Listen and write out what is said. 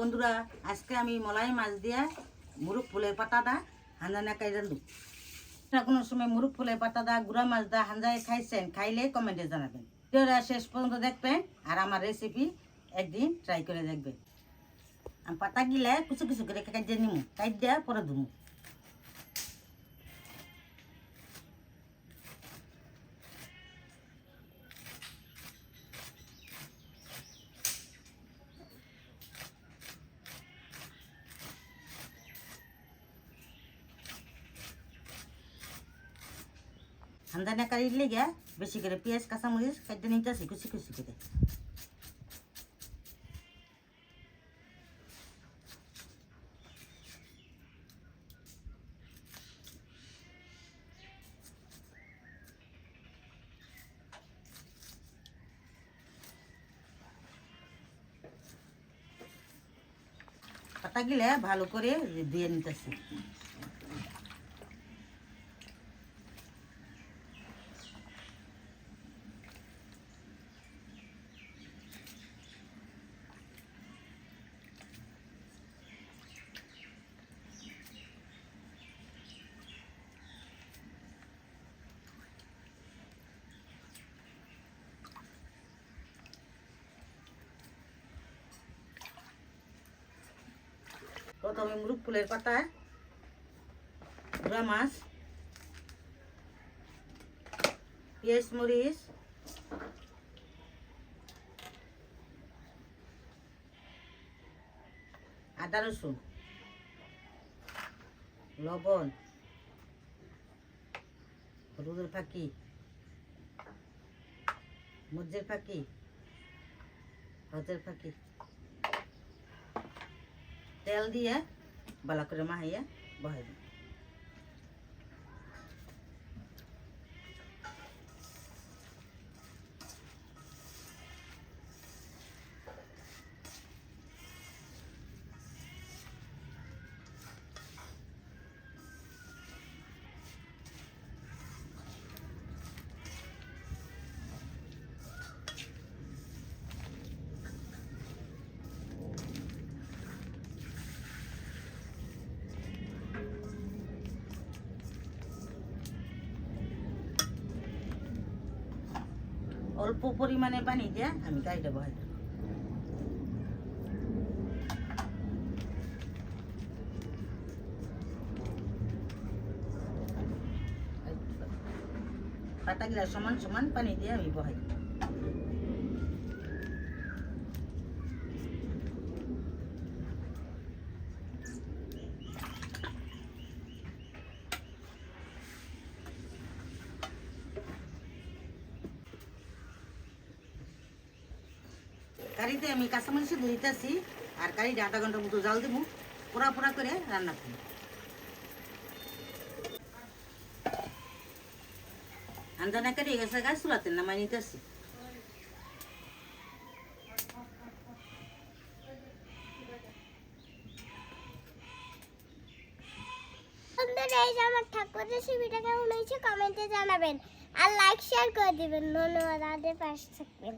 বন্ধুরা, আজকে আমি মলাই মাছ দিয়ে মুরুগ ফুলের পাতাটা হাঞ্জানা খাই রান্ধু। কোনো সময় মুরুগ ফুলের পাতাটা গুড়া মাছ দা হাঞ্জায় খাইছেন? খাইলে কমেন্টে জানাবেন। ভিডিওটা শেষ পর্যন্ত দেখবেন আর আমার রেসিপি একদিন ট্রাই করে দেখবেন। আমি পাতা গিলে কুচু কুচু করে কাটিয়ে নিমু, কাটিয়ে পরে ধুমু। হাঞ্জানা কারির লেগে বেশি করে পেঁয়াজ কাঁচামরিচ কাটিয়ে নিতেছি কুচি কুচি করে। পাতা গিলে ভালো করে দিয়ে নিতেছি। প্রথমে মুরুগ ফুলের পাতা, গুঁড়া মাছ, পেঁয়াজ মরিচ, আদা রসুন, লবণ, হলুদের ফাঁকি, মরিচের ফাঁকি, হলুদের ফাঁকি, তেল দিয়ে ভালো করে মাখাইয়া বহাই দিই। অল্প পরিমাণে পানি দিয়ে আমি কারিটা বহাই দিই। পাতাগুলা সমান সমান পানি দিয়ে আমি বহাই দিই। কারিতে আমি কাঁচামরিচ দিতেছি আর কারিটা আধা ঘন্টার মতো জাল দেবো, পোড়া পোড়া করে রান্না করবো। হাঞ্জানা কারি গেছে গাছ চুলাতে নামাই নিতেছি। আমার ঠাকুর রেসিপিটা কেমন হয়েছে কমেন্টে জানাবেন আর লাইক শেয়ার করে দিবেন। ধন্যবাদ, আমাদের পাশে থাকবেন।